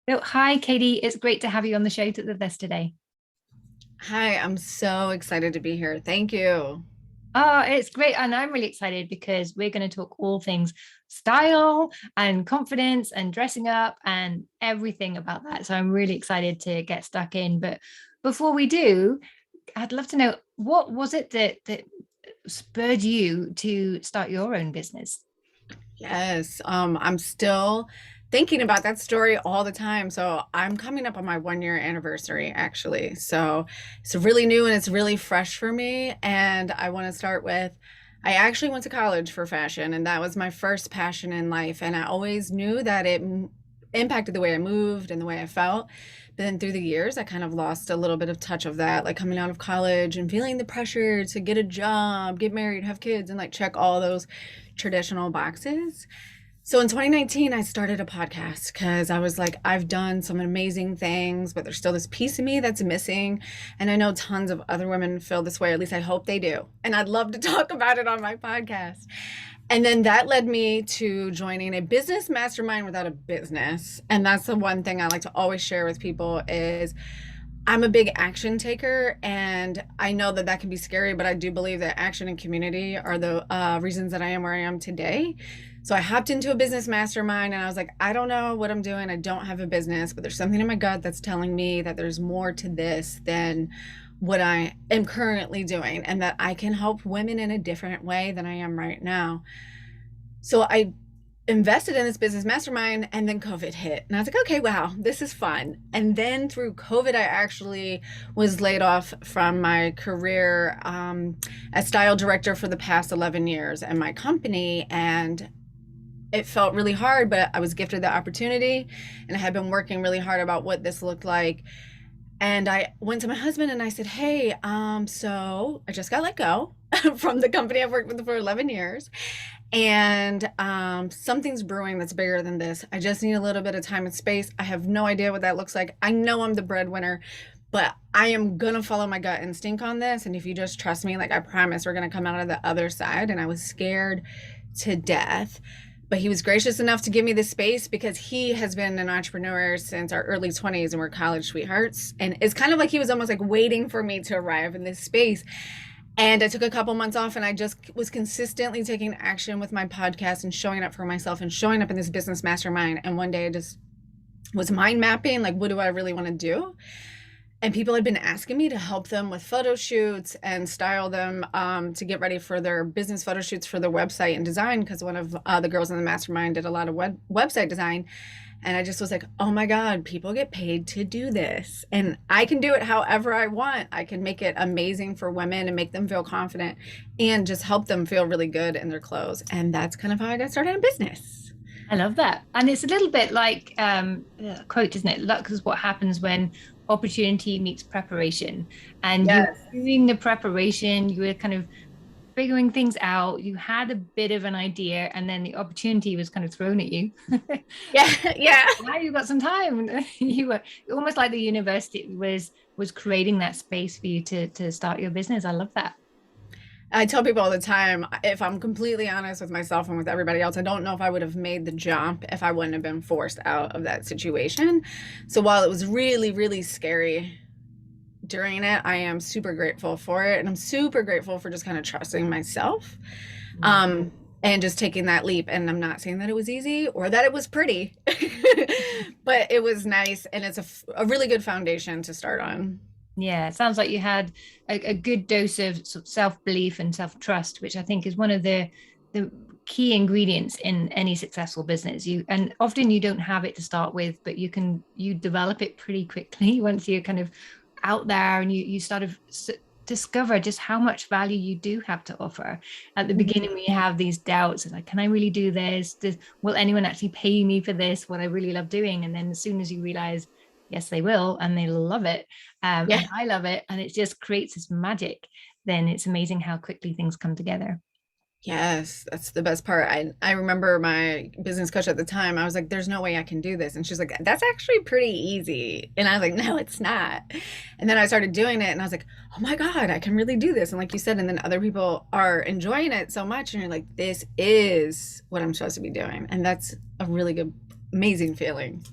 So, hi, Katie. It's great to have you on the show with us today. Hi, I'm so excited to be here. Thank you. Oh, it's great. And I'm really excited because we're going to talk all things style and confidence and dressing up and everything about that. So I'm really excited to get stuck in. But before we do, I'd love to know what was it that spurred you to start your own business? Yes, I'm still thinking about that story all the time. So I'm coming up on my 1 year anniversary, actually. So it's really new and it's really fresh for me. And I want to start with I actually went to college for fashion, and that was my first passion in life. And I always knew that impacted the way I moved and the way I felt. But then through the years, I kind of lost a little bit of touch of that, like coming out of college and feeling the pressure to get a job, get married, have kids, and like check all those traditional boxes. So in 2019, I started a podcast because I was like, I've done some amazing things, but there's still this piece of me that's missing. And I know tons of other women feel this way, at least I hope they do. And I'd love to talk about it on my podcast. And then that led me to joining a business mastermind without a business. And that's the one thing I like to always share with people is I'm a big action taker, and I know that that can be scary, but I do believe that action and community are the reasons that I am where I am today. So I hopped into a business mastermind and I was like, I don't know what I'm doing. I don't have a business, but there's something in my gut that's telling me that there's more to this than what I am currently doing, and that I can help women in a different way than I am right now. So I invested in this business mastermind, and then COVID hit. And I was like, okay, wow, this is fun. And then through COVID, I actually was laid off from my career as style director for the past 11 years at my company. And it felt really hard, but I was gifted the opportunity, and I had been working really hard about what this looked like. And I went to my husband and I said, hey, so I just got let go from the company I've worked with for 11 years. And something's brewing that's bigger than this. I just need a little bit of time and space. I have no idea what that looks like. I know I'm the breadwinner, but I am gonna follow my gut instinct on this. And if you just trust me, like I promise, we're gonna come out of the other side. And I was scared to death. But he was gracious enough to give me this space because he has been an entrepreneur since our early 20s, and we're college sweethearts. And it's kind of like he was almost like waiting for me to arrive in this space. And I took a couple months off, and I just was consistently taking action with my podcast and showing up for myself and showing up in this business mastermind. And one day I just was mind mapping, like, what do I really want to do? And people had been asking me to help them with photo shoots and style them to get ready for their business photo shoots for their website and design, because one of the girls in the mastermind did a lot of website design. And I just was like, oh my God, people get paid to do this. And I can do it however I want. I can make it amazing for women and make them feel confident and just help them feel really good in their clothes. And that's kind of how I got started in business. I love that. And it's a little bit like a quote, isn't it? Luck is what happens when opportunity meets preparation. And you Yes. were doing the preparation, you were kind of figuring things out, you had a bit of an idea, and then the opportunity was kind of thrown at you. Yeah. Yeah. Now you've got some time. You were almost like the university was creating that space for you to start your business. I love that. I tell people all the time, if I'm completely honest with myself and with everybody else, I don't know if I would have made the jump if I wouldn't have been forced out of that situation. So while it was really, really scary during it, I am super grateful for it. And I'm super grateful for just kind of trusting myself Mm. um, and just taking that leap. And I'm not saying that it was easy or that it was pretty, but it was nice. And it's a really good foundation to start on. Yeah, it sounds like you had a good dose of, sort of self-belief and self-trust, which I think is one of the key ingredients in any successful business. You and often you don't have it to start with, but you develop it pretty quickly once you're kind of out there and you sort of discover just how much value you do have to offer. At the beginning, we have these doubts like, can I really do this? Will anyone actually pay me for this? What I really love doing, and then as soon as you realize yes, they will, and they love it. Yeah. And I love it. And it just creates this magic. Then it's amazing how quickly things come together. Yes, that's the best part. I remember my business coach at the time. I was like, "There's no way I can do this," and she's like, "That's actually pretty easy." And I was like, "No, it's not." And then I started doing it, and I was like, "Oh my God, I can really do this!" And like you said, and then other people are enjoying it so much, and you're like, "This is what I'm supposed to be doing," and that's a really good, amazing feeling.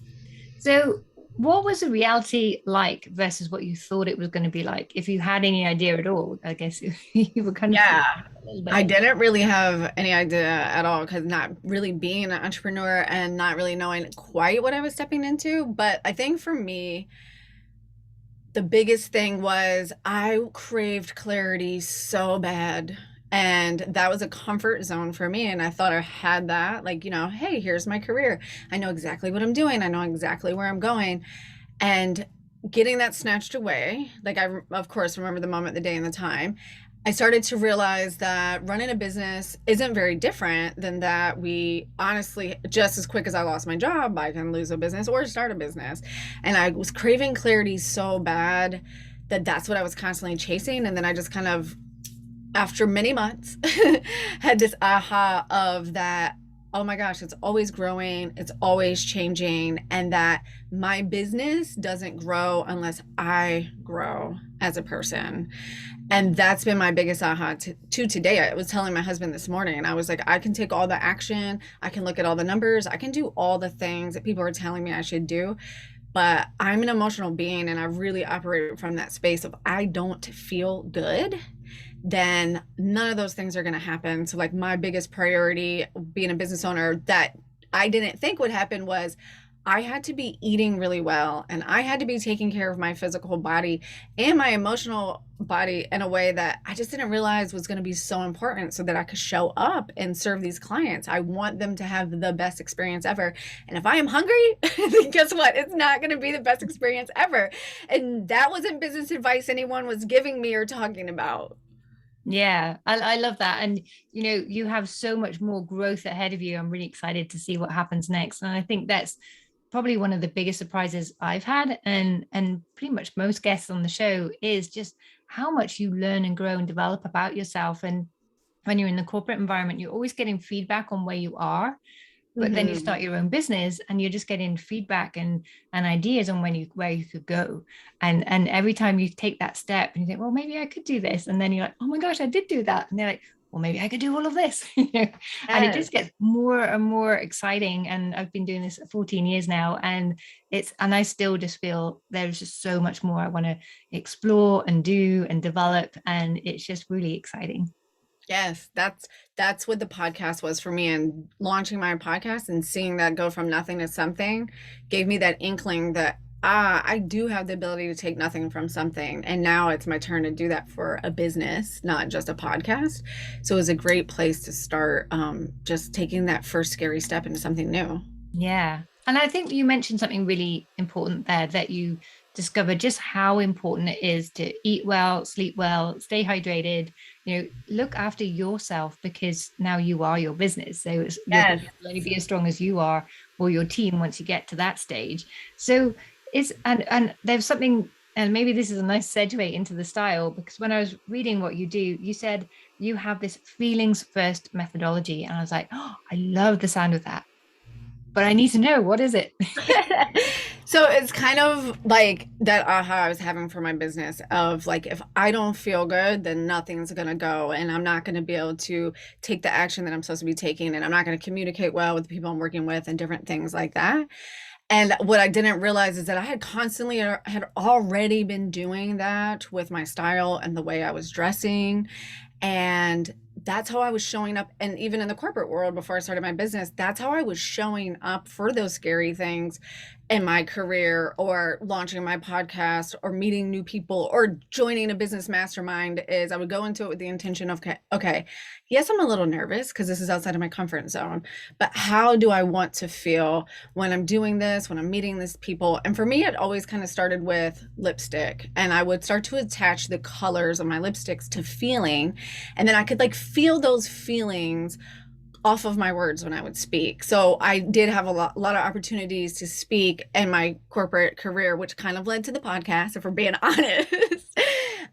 So, what was the reality like versus what you thought it was going to be like? If you had any idea at all, I guess you were kind of Yeah, a little I bit. didn't really have any idea at all because not really being an entrepreneur and not really knowing quite what I was stepping into. But I think for me, the biggest thing was I craved clarity so bad. And that was a comfort zone for me. And I thought I had that, like, hey, here's my career. I know exactly what I'm doing. I know exactly where I'm going. And getting that snatched away, like of course, remember the moment, the day, and the time. I started to realize that running a business isn't very different than that. We honestly, just as quick as I lost my job, I can lose a business or start a business. And I was craving clarity so bad that that's what I was constantly chasing. And then I just kind of, after many months, had this aha of that, oh my gosh, it's always growing, it's always changing, and that my business doesn't grow unless I grow as a person. And that's been my biggest aha to today. I was telling my husband this morning, and I was like, I can take all the action, I can look at all the numbers, I can do all the things that people are telling me I should do. But I'm an emotional being, and I really operate from that space of I don't feel good, then none of those things are going to happen. So, like, my biggest priority being a business owner that I didn't think would happen was I had to be eating really well, and I had to be taking care of my physical body and my emotional body in a way that I just didn't realize was going to be so important so that I could show up and serve these clients. I want them to have the best experience ever. And if I am hungry, then guess what? It's not going to be the best experience ever. And that wasn't business advice anyone was giving me or talking about. Yeah, I love that. And, you have so much more growth ahead of you. I'm really excited to see what happens next. And I think that's probably one of the biggest surprises I've had, and pretty much most guests on the show, is just how much you learn and grow and develop about yourself. And when you're in the corporate environment, you're always getting feedback on where you are, but then you Mm-hmm. start your own business and you're just getting feedback and ideas on when you where you could go. And every time you take that step and you think, well, maybe I could do this, and then you're like, oh my gosh, I did do that, and they're like, well, maybe I could do all of this. And it Yes. just gets more and more exciting. And I've been doing this 14 years now, and I still just feel there's just so much more I want to explore and do and develop, and it's just really exciting. Yes, that's what the podcast was for me, and launching my podcast and seeing that go from nothing to something gave me that inkling that I do have the ability to take nothing from something, and now it's my turn to do that for a business, not just a podcast. So it was a great place to start, just taking that first scary step into something new. Yeah. And I think you mentioned something really important there, that you discovered just how important it is to eat well, sleep well, stay hydrated, look after yourself, because now you are your business. So your Yes. business will only be as strong as you are, or your team, once you get to that stage. So and there's something, and maybe this is a nice segue into the style, because when I was reading what you do, you said you have this feelings first methodology. And I was like, oh, I love the sound of that, but I need to know, what is it? So it's kind of like that aha I was having for my business of like, if I don't feel good, then nothing's gonna go, and I'm not gonna be able to take the action that I'm supposed to be taking, and I'm not gonna communicate well with the people I'm working with and different things like that. And what I didn't realize is that I had constantly had already been doing that with my style and the way I was dressing, and that's how I was showing up. And even in the corporate world before I started my business, that's how I was showing up for those scary things in my career, or launching my podcast, or meeting new people, or joining a business mastermind. Is I would go into it with the intention of, okay, yes, I'm a little nervous because this is outside of my comfort zone, but how do I want to feel when I'm doing this, when I'm meeting these people? And for me, it always kind of started with lipstick, and I would start to attach the colors of my lipsticks to feeling, and then I could like feel those feelings off of my words when I would speak. So I did have a lot of opportunities to speak in my corporate career, which kind of led to the podcast, if we're being honest.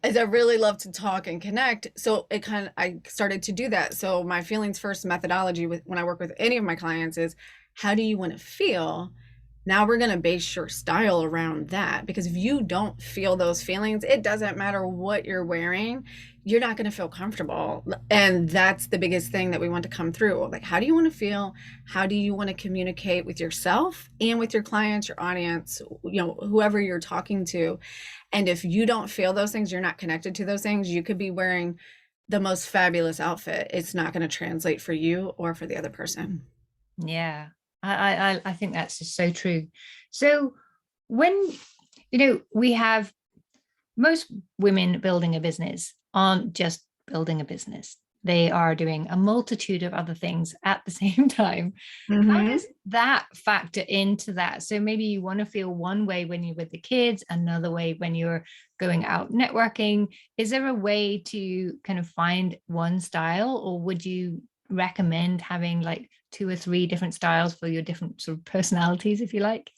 As I really love to talk and connect. So I started to do that. So my feelings first methodology when I work with any of my clients is, how do you want to feel? Now we're going to base your style around that, because if you don't feel those feelings, it doesn't matter what you're wearing, you're not going to feel comfortable. And that's the biggest thing that we want to come through. Like, how do you want to feel? How do you want to communicate with yourself and with your clients, your audience, whoever you're talking to? And if you don't feel those things, you're not connected to those things, you could be wearing the most fabulous outfit. It's not going to translate for you or for the other person. Yeah, I think that's just so true. So when we have most women building a business aren't just building a business. They are doing a multitude of other things at the same time. How Mm-hmm. does that factor into that? So maybe you want to feel one way when you're with the kids, another way when you're going out networking. Is there a way to kind of find one style, or would you recommend having like two or three different styles for your different sort of personalities, if you like?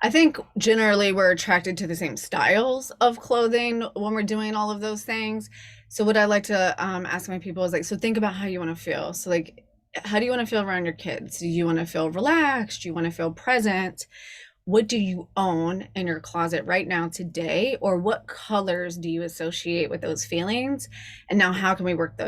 I think generally we're attracted to the same styles of clothing when we're doing all of those things. So what I like to ask my people is like, so think about how you want to feel. So like, how do you want to feel around your kids? Do you want to feel relaxed? Do you want to feel present? What do you own in your closet right now today? Or what colors do you associate with those feelings? And now how can we work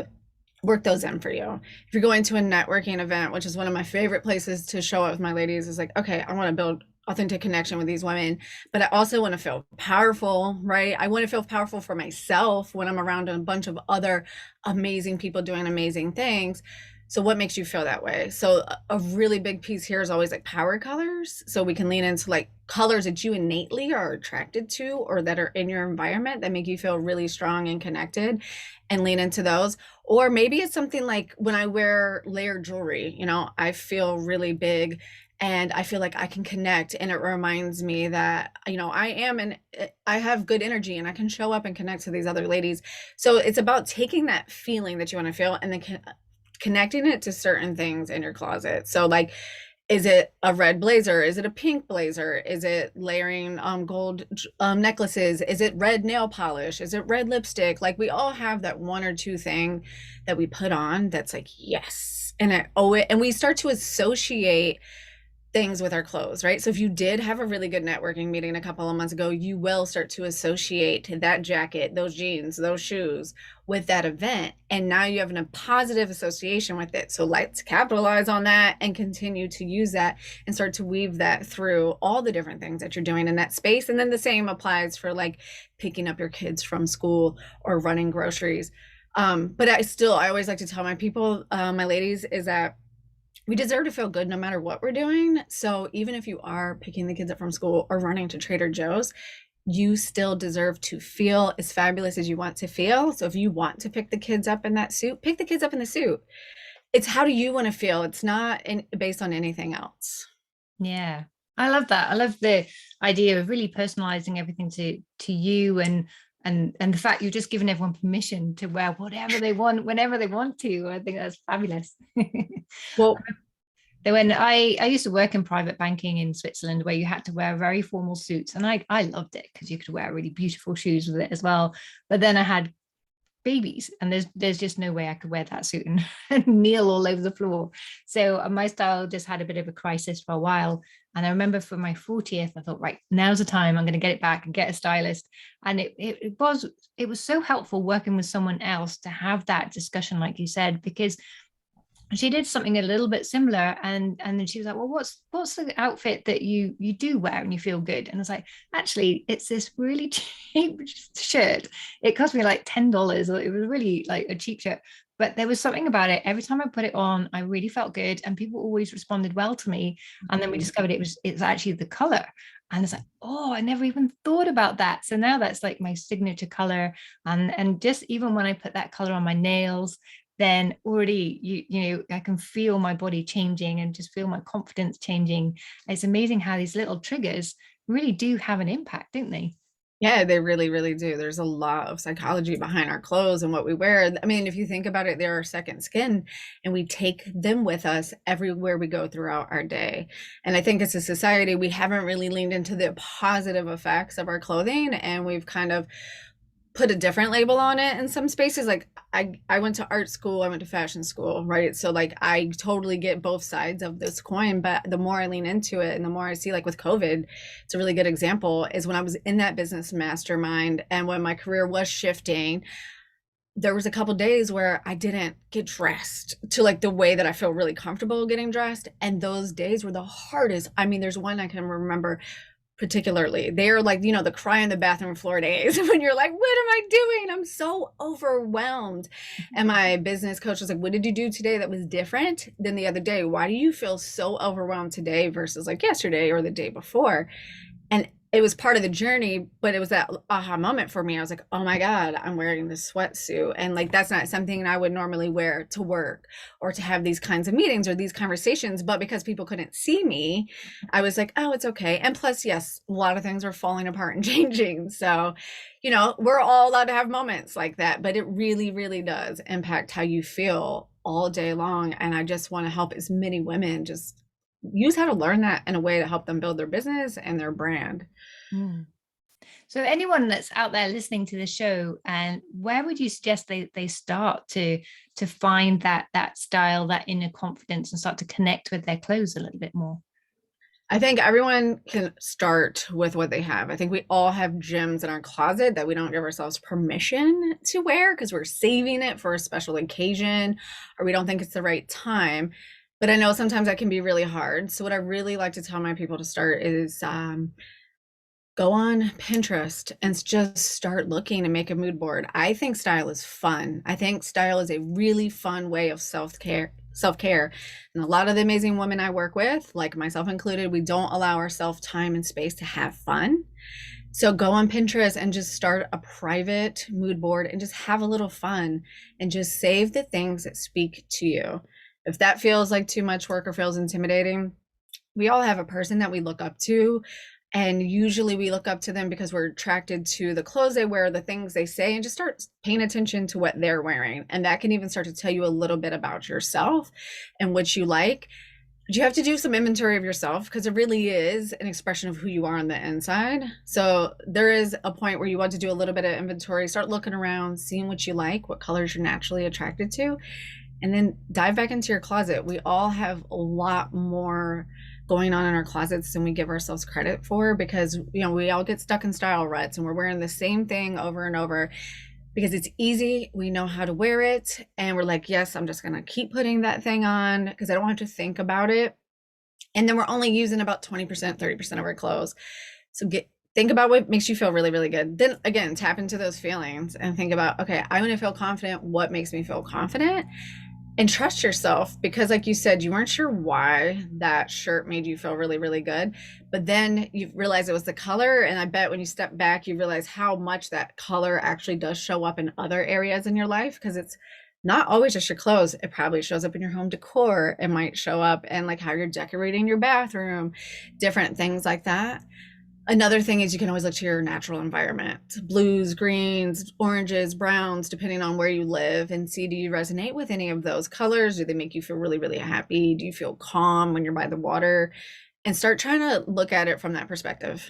those in for you? If you're going to a networking event, which is one of my favorite places to show up with my ladies, is like, okay, I want to build authentic connection with these women, but I also want to feel powerful, right? I want to feel powerful for myself when I'm around a bunch of other amazing people doing amazing things. So what makes you feel that way? So a really big piece here is always like power colors. So we can lean into like colors that you innately are attracted to or that are in your environment that make you feel really strong and connected, and lean into those. Or maybe it's something like when I wear layered jewelry, I feel really big and I feel like I can connect, and it reminds me that I have good energy and I can show up and connect to these other ladies. So it's about taking that feeling that you want to feel and then connecting it to certain things in your closet. So like, is it a red blazer? Is it a pink blazer? Is it layering gold necklaces? Is it red nail polish? Is it red lipstick? Like, we all have that one or two thing that we put on that's like, yes, and I owe it. And we start to associate things with our clothes, right? So if you did have a really good networking meeting a couple of months ago, you will start to associate that jacket, those jeans, those shoes with that event. And now you have a positive association with it. So let's capitalize on that and continue to use that and start to weave that through all the different things that you're doing in that space. And then the same applies for like picking up your kids from school or running groceries. But I always like to tell my people, my ladies, is that we deserve to feel good no matter what we're doing. So even if you are picking the kids up from school or running to Trader Joe's, you still deserve to feel as fabulous as you want to feel. So if you want to pick the kids up in that suit, pick the kids up in the suit. It's how do you want to feel? It's not based on anything else. Yeah. I love that. I love the idea of really personalizing everything to you, and the fact you've just given everyone permission to wear whatever they want whenever they want to. I think that's fabulous. Well, When I used to work in private banking in Switzerland, where you had to wear very formal suits, and I loved it because you could wear really beautiful shoes with it as well. But then I had babies, and there's just no way I could wear that suit and, and kneel all over the floor. So my style just had a bit of a crisis for a while. And I remember for my 40th, I thought, right, now's the time. I'm going to get it back and get a stylist. And it was so helpful working with someone else to have that discussion, like you said, because she did something a little bit similar, and then she was like, well, what's the outfit that you do wear and you feel good? And I was like, actually, it's this really cheap shirt. It cost me like $10. It was really like a cheap shirt, but there was something about it. Every time I put it on, I really felt good, and people always responded well to me. And then we discovered it's actually the color. And it's like, oh, I never even thought about that. So now that's like my signature color. And just even when I put that color on my nails, then already I can feel my body changing and just feel my confidence changing. It's amazing how these little triggers really do have an impact, don't they? yeah, they really, really do. There's a lot of psychology behind our clothes and what we wear. I mean, if you think about it, they're our second skin, and we take them with us everywhere we go throughout our day. And I think as a society, we haven't really leaned into the positive effects of our clothing, and we've kind of put a different label on it in some spaces. Like I went to art school, I went to fashion school, right? So like I totally get both sides of this coin, but the more I lean into it and the more I see, like with COVID, it's a really good example, is when I was in that business mastermind and when my career was shifting, there was a couple days where I didn't get dressed to like the way that I feel really comfortable getting dressed. And those days were the hardest. I mean, there's one I can remember particularly. They're like, you know, the cry in the bathroom floor days when you're like, what am I doing? I'm so overwhelmed. And my business coach was like, what did you do today that was different than the other day? Why do you feel so overwhelmed today versus like yesterday or the day before? And it was part of the journey, but it was that aha moment for me. I was like, oh my God, I'm wearing this sweatsuit. And like, that's not something I would normally wear to work or to have these kinds of meetings or these conversations. But because people couldn't see me, I was like, oh, it's okay. And plus, yes, a lot of things are falling apart and changing. So, you know, we're all allowed to have moments like that, but it really, really does impact how you feel all day long. And I just want to help as many women just use how to learn that in a way to help them build their business and their brand. Mm. So anyone that's out there listening to the show, and where would you suggest they start to find that style, that inner confidence, and start to connect with their clothes a little bit more? I think everyone can start with what they have. I think we all have gems in our closet that we don't give ourselves permission to wear because we're saving it for a special occasion or we don't think it's the right time. But I know sometimes that can be really hard. So what I really like to tell my people to start is go on Pinterest and just start looking and make a mood board. I think style is fun. I think style is a really fun way of self-care. And a lot of the amazing women I work with, like myself included, we don't allow ourselves time and space to have fun. So go on Pinterest and just start a private mood board and just have a little fun and just save the things that speak to you. If that feels like too much work or feels intimidating, we all have a person that we look up to, and usually we look up to them because we're attracted to the clothes they wear, the things they say, and just start paying attention to what they're wearing. And that can even start to tell you a little bit about yourself and what you like. But you have to do some inventory of yourself because it really is an expression of who you are on the inside. So there is a point where you want to do a little bit of inventory, start looking around, seeing what you like, what colors you're naturally attracted to, and then dive back into your closet. We all have a lot more going on in our closets than we give ourselves credit for because, you know, we all get stuck in style ruts and we're wearing the same thing over and over because it's easy. We know how to wear it and we're like, yes, I'm just going to keep putting that thing on because I don't have to think about it. And then we're only using about 20%, 30% of our clothes. So think about what makes you feel really, really good. Then again, tap into those feelings and think about, okay, I want to feel confident. What makes me feel confident? And trust yourself because like you said, you weren't sure why that shirt made you feel really, really good. But then you realize it was the color. And I bet when you step back, you realize how much that color actually does show up in other areas in your life because it's not always just your clothes. It probably shows up in your home decor. It might show up in like how you're decorating your bathroom, different things like that. Another thing is you can always look to your natural environment, blues, greens, oranges, browns, depending on where you live, and see, do you resonate with any of those colors? Do they make you feel really, really happy? Do you feel calm when you're by the water? And start trying to look at it from that perspective.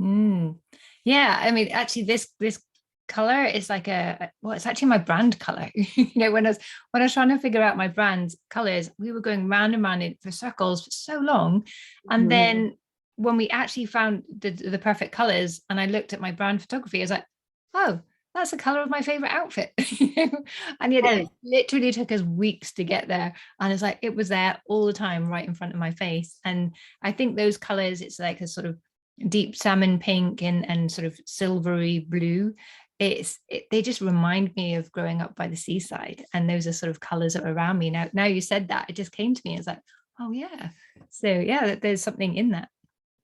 Mm. Yeah, I mean, actually, this color is like well, it's actually my brand color. When I was trying to figure out my brand colors, we were going round and round for circles for so long, and Mhm. then when we actually found the perfect colors, and I looked at my brand photography, I was like, oh, that's the color of my favorite outfit. And yet it Yes. literally took us weeks to get there, and it's like it was there all the time, right in front of my face. And I think those colors, it's like a sort of deep salmon pink and sort of silvery blue. They just remind me of growing up by the seaside, and those are sort of colors that are around me now. You said that, it just came to me. It's like, oh yeah. So yeah, there's something in that.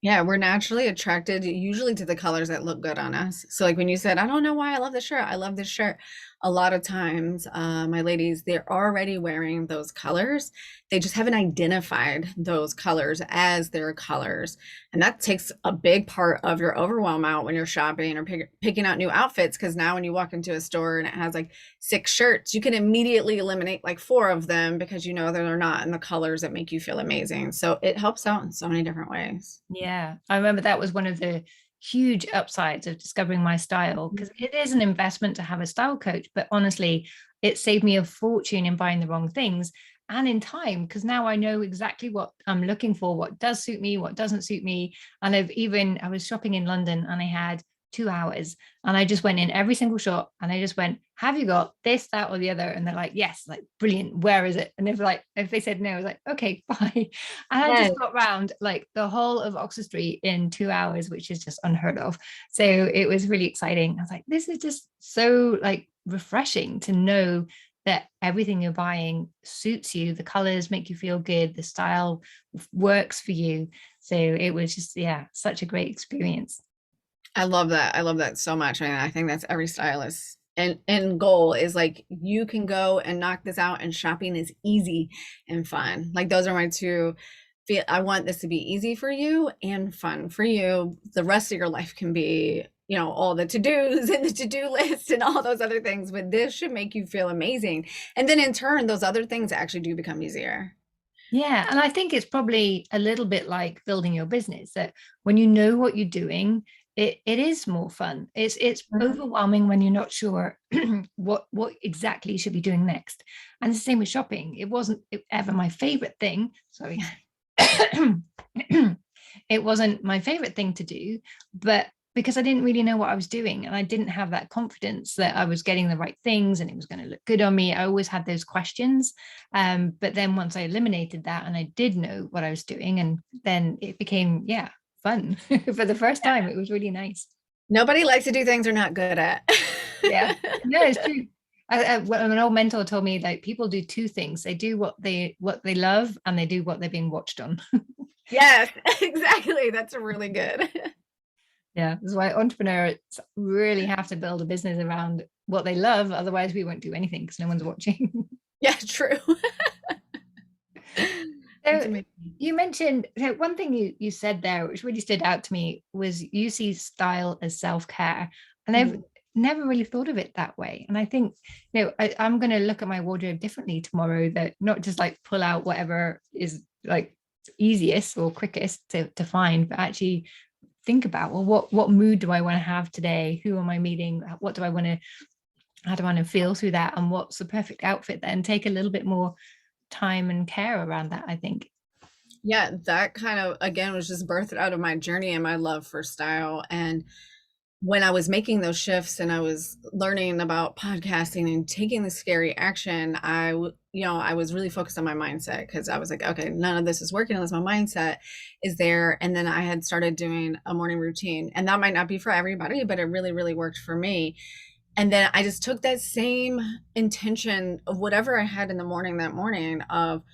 Yeah, we're naturally attracted usually to the colors that look good on us. So, like when you said, I don't know why I love this shirt, I love this shirt. A lot of times, my ladies, they're already wearing those colors. They just haven't identified those colors as their colors. And that takes a big part of your overwhelm out when you're shopping or picking out new outfits. Because now, when you walk into a store and it has like 6 shirts, you can immediately eliminate like 4 of them because you know that they're not in the colors that make you feel amazing. So, it helps out in so many different ways. Yeah, I remember that was one of the huge upsides of discovering my style, because it is an investment to have a style coach, but honestly, it saved me a fortune in buying the wrong things and in time, because now I know exactly what I'm looking for, what does suit me, what doesn't suit me. And I was shopping in London and I had 2 hours and I just went in every single shop and I just went, have you got this, that, or the other? And they're like, yes, like brilliant. Where is it? And if they said no, I was like, okay, bye. And I just Yes. got round like the whole of Oxford Street in 2 hours, which is just unheard of. So it was really exciting. I was like, this is just so like refreshing to know that everything you're buying suits you, the colors make you feel good, the style works for you. So it was just, yeah, such a great experience. I love that. I love that so much. And I think that's every stylist and goal is like you can go and knock this out and shopping is easy and fun. Like those are my two feel I want this to be easy for you and fun for you. The rest of your life can be, all the to-dos and the to-do list and all those other things, but this should make you feel amazing. And then in turn, those other things actually do become easier. Yeah, and I think it's probably a little bit like building your business that when you know what you're doing, it is more fun. It's overwhelming when you're not sure what exactly you should be doing next. And it's the same with shopping. It wasn't ever my favorite thing. Sorry. It wasn't my favorite thing to do, but because I didn't really know what I was doing and I didn't have that confidence that I was getting the right things and it was going to look good on me, I always had those questions. But then once I eliminated that and I did know what I was doing, and then it became, yeah, fun for the first time. It was really nice. Nobody likes to do things they're not good at. Yeah, no, it's true. Well, an old mentor told me that people do two things: they do what they love, and they do what they're being watched on. Yes, exactly. That's really good. Yeah, that's why entrepreneurs really have to build a business around what they love. Otherwise, we won't do anything because no one's watching. Yeah, true. That's So amazing. you mentioned, so one thing you said there, which really stood out to me, was you see style as self-care. And I've Mhm. never really thought of it that way. And I think, I'm going to look at my wardrobe differently tomorrow, that not just like pull out whatever is like easiest or quickest to find, but actually think about, well, what mood do I want to have today? Who am I meeting? What do I want to, how do I want to feel through that? And what's the perfect outfit then? Take a little bit more time and care around that, I think. Yeah, that kind of again was just birthed out of my journey and my love for style. And when I was making those shifts and I was learning about podcasting and taking the scary action, I was really focused on my mindset because I was like, okay, none of this is working unless my mindset is there. And then I had started doing a morning routine, and that might not be for everybody, but it really, really worked for me. And then I just took that same intention of whatever I had in the morning that morning of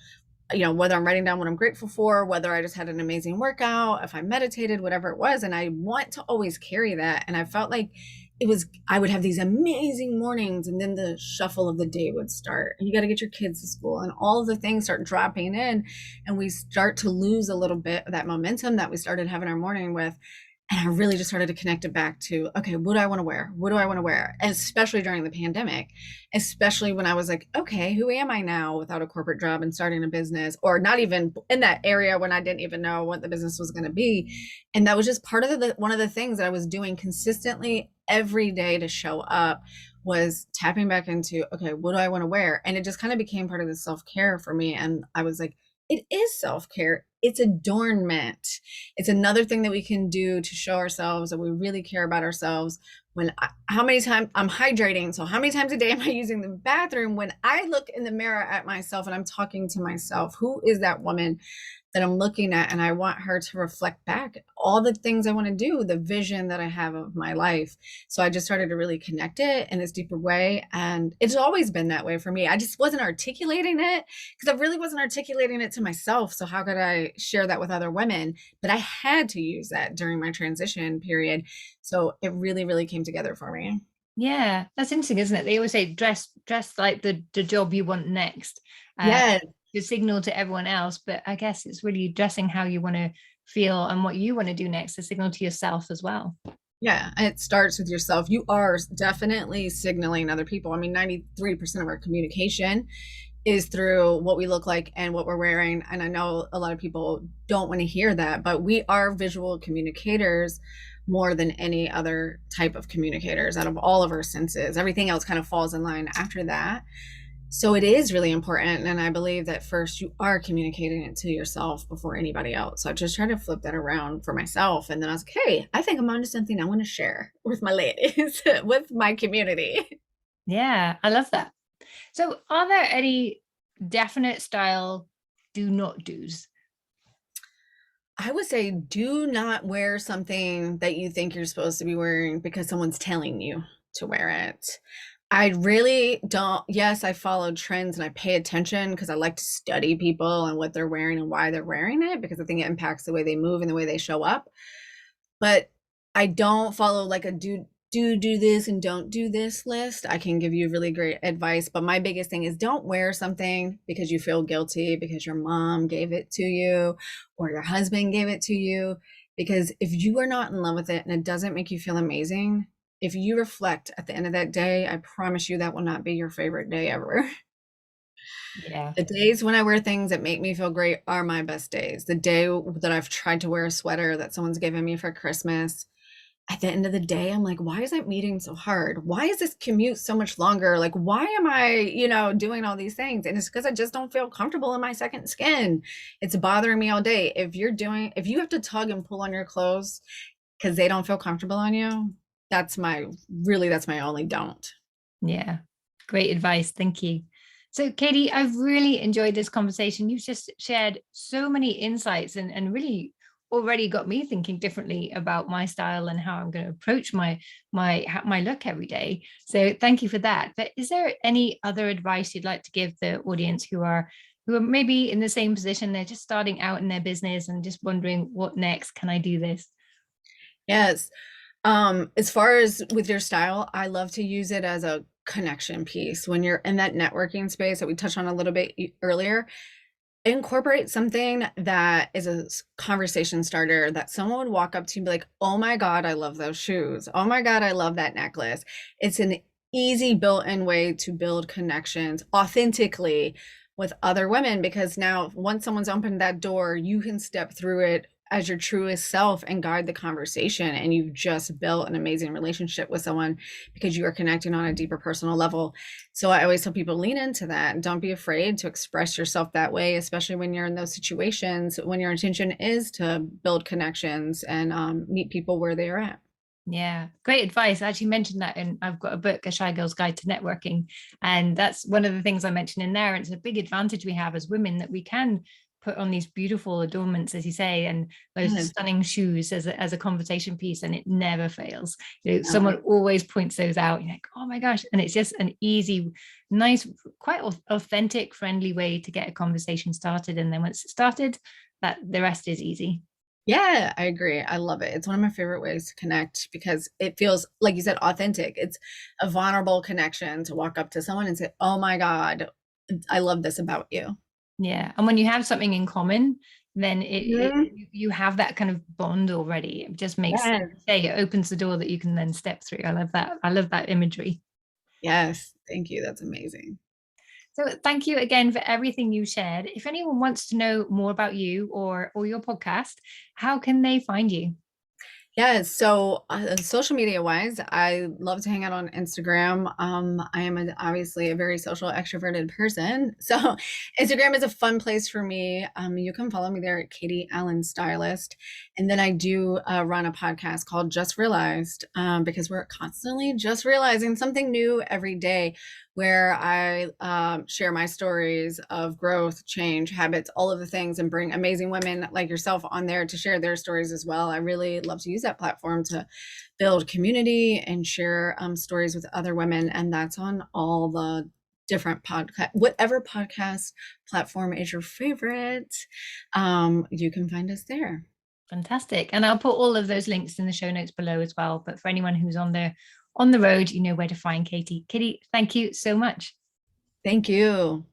whether I'm writing down what I'm grateful for, whether I just had an amazing workout, if I meditated, whatever it was. And I want to always carry that. And I felt like I would have these amazing mornings and then the shuffle of the day would start. And you got to get your kids to school and all of the things start dropping in. And we start to lose a little bit of that momentum that we started having our morning with. And I really just started to connect it back to, okay, what do I want to wear? What do I want to wear? And especially during the pandemic, especially when I was like, okay, who am I now without a corporate job and starting a business, or not even in that area when I didn't even know what the business was going to be. And that was just part of one of the things that I was doing consistently every day to show up was tapping back into, okay, what do I want to wear? And it just kind of became part of the self-care for me. And I was like, it is self-care. It's adornment. It's another thing that we can do to show ourselves that we really care about ourselves. How many times I'm hydrating? So how many times a day am I using the bathroom? When I look in the mirror at myself and I'm talking to myself, who is that woman that I'm looking at? And I want her to reflect back all the things I want to do, the vision that I have of my life. So I just started to really connect it in this deeper way. And it's always been that way for me. I just wasn't articulating it because I really wasn't articulating it to myself. So how could I share that with other women? But I had to use that during my transition period. So it really, really came together for me. Yeah, that's interesting, isn't it? They always say dress like the job you want next, uh, Yes. to signal to everyone else. But I guess it's really dressing how you want to feel and what you want to do next to signal to yourself as well. Yeah, it starts with yourself. You are definitely signaling other people. I mean, 93% of our communication is through what we look like and what we're wearing. And I know a lot of people don't want to hear that, but we are visual communicators more than any other type of communicators out of all of our senses. Everything else kind of falls in line after that. So it is really important. And I believe that first you are communicating it to yourself before anybody else. So I just try to flip that around for myself. And then I was like, hey, I think I'm onto something I want to share with my ladies, with my community. Yeah, I love that. So, are there any definite style do not do's? I would say do not wear something that you think you're supposed to be wearing because someone's telling you to wear it. I really don't. Yes, I follow trends and I pay attention because I like to study people and what they're wearing and why they're wearing it because I think it impacts the way they move and the way they show up. But I don't follow like a do this and don't do this list. I can give you really great advice, but my biggest thing is don't wear something because you feel guilty because your mom gave it to you or your husband gave it to you. Because if you are not in love with it and it doesn't make you feel amazing, if you reflect at the end of that day, I promise you that will not be your favorite day ever. Yeah. The days when I wear things that make me feel great are my best days. The day that I've tried to wear a sweater that someone's given me for Christmas, at the end of the day, I'm like, why is that meeting so hard? Why is this commute so much longer? Like, why am I, doing all these things? And it's because I just don't feel comfortable in my second skin. It's bothering me all day. If you have to tug and pull on your clothes because they don't feel comfortable on you, that's my only don't. Yeah. Great advice. Thank you. So, Katie, I've really enjoyed this conversation. You've just shared so many insights and really already got me thinking differently about my style and how I'm going to approach my look every day. So, thank you for that. But is there any other advice you'd like to give the audience who are maybe in the same position? They're just starting out in their business and just wondering what next? Can I do this? Yes. As far as with your style, I love to use it as a connection piece when you're in that networking space that we touched on a little bit earlier. Incorporate something that is a conversation starter that someone would walk up to and be like, oh my God, I love those shoes. Oh my God, I love that necklace. It's an easy built-in way to build connections authentically with other women because now once someone's opened that door, you can step through it as your truest self and guide the conversation. And you've just built an amazing relationship with someone because you are connecting on a deeper personal level. So I always tell people lean into that. Don't be afraid to express yourself that way, especially when you're in those situations, when your intention is to build connections and meet people where they are at. Yeah, great advice. I actually mentioned that and I've got a book, A Shy Girl's Guide to Networking. And that's one of the things I mentioned in there. It's a big advantage we have as women that we can put on these beautiful adornments, as you say, and those Yes. stunning shoes as a conversation piece, and it never fails. No. Someone always points those out. You're like, oh my gosh. And it's just an easy, nice, quite authentic, friendly way to get a conversation started. And then once it's started, that the rest is easy. Yeah, I agree. I love it. It's one of my favorite ways to connect because it feels, like you said, authentic. It's a vulnerable connection to walk up to someone and say, oh my God, I love this about you. Yeah. And when you have something in common, then Mhm. you have that kind of bond already. It just makes, Yes. say, it opens the door that you can then step through. I love that. I love that imagery. Yes. Thank you. That's amazing. So thank you again for everything you shared. If anyone wants to know more about you or your podcast, how can they find you? Yeah, so social media wise, I love to hang out on Instagram. I am obviously a very social, extroverted person. So Instagram is a fun place for me. You can follow me there at Katie Allen Stylist. And then I do run a podcast called Just Realized because we're constantly just realizing something new every day where I share my stories of growth, change, habits, all of the things, and bring amazing women like yourself on there to share their stories as well. I really love to use that platform to build community and share stories with other women. And that's on all the different podcast, whatever podcast platform is your favorite, you can find us there. Fantastic. And I'll put all of those links in the show notes below as well. But for anyone who's on the road, you know where to find Katie. Katie, thank you so much. Thank you.